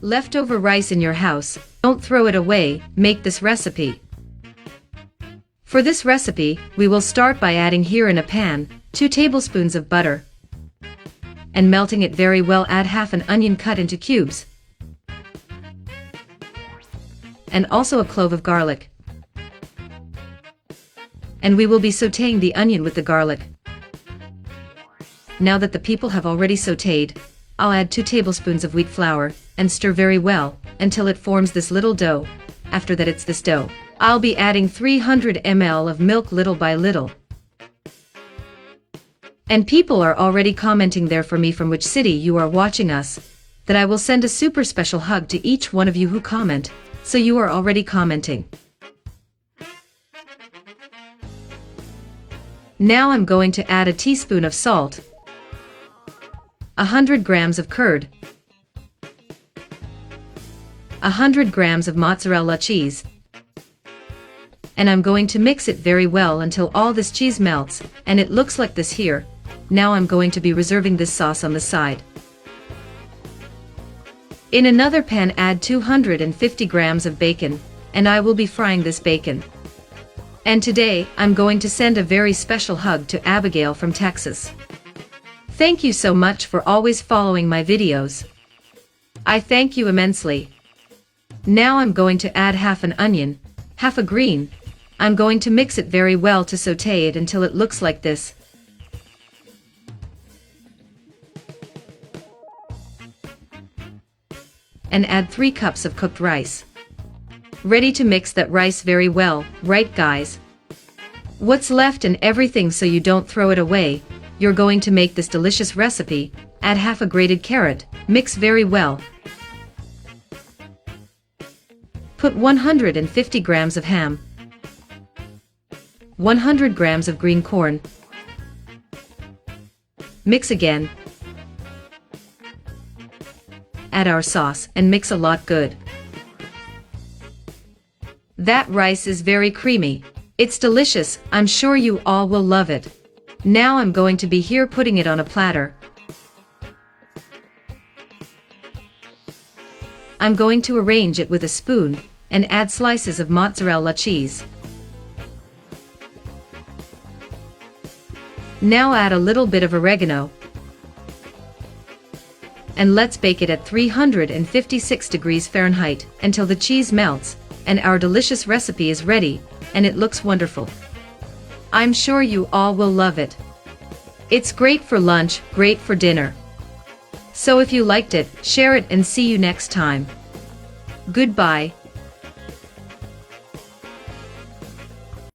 Leftover rice in your house, don't throw it away, make this recipe. For this recipe, we will start by adding here in a pan, 2 tablespoons of butter. And melting it very well, add half an onion cut into cubes. And also a clove of garlic. And we will be sautéing the onion with the garlic. Now that the people have already sautéed, I'll add 2 tablespoons of wheat flour, and stir very well, until it forms this little dough. After that it's this dough. I'll be adding 300 ml of milk little by little. And people are already commenting there for me from which city you are watching us, that I will send a super special hug to each one of you who comment, so you are already commenting. Now I'm going to add a teaspoon of salt, 100 grams of curd, 100 grams of mozzarella cheese, and I'm going to mix it very well until all this cheese melts, and it looks like this here. Now I'm going to be reserving this sauce on the side. In another pan add 250 grams of bacon, and I will be frying this bacon. And today, I'm going to send a very special hug to Abigail from Texas. Thank you so much for always following my videos. I thank you immensely. Now I'm going to add half an onion, half a green. I'm going to mix it very well to sauté it until it looks like this. And add 3 cups of cooked rice. Ready to mix that rice very well, right guys? What's left and everything, so you don't throw it away, you're going to make this delicious recipe. Add half a grated carrot, mix very well. Put 150 grams of ham, 100 grams of green corn. Mix again. Add our sauce and mix a lot good. That rice is very creamy. It's delicious, I'm sure you all will love it. Now I'm going to be here putting it on a platter. I'm going to arrange it with a spoon, and add slices of mozzarella cheese. Now add a little bit of oregano. And let's bake it at 356 degrees Fahrenheit until the cheese melts, and our delicious recipe is ready, and it looks wonderful. I'm sure you all will love it. It's great for lunch, great for dinner. So if you liked it, share it and see you next time. Goodbye.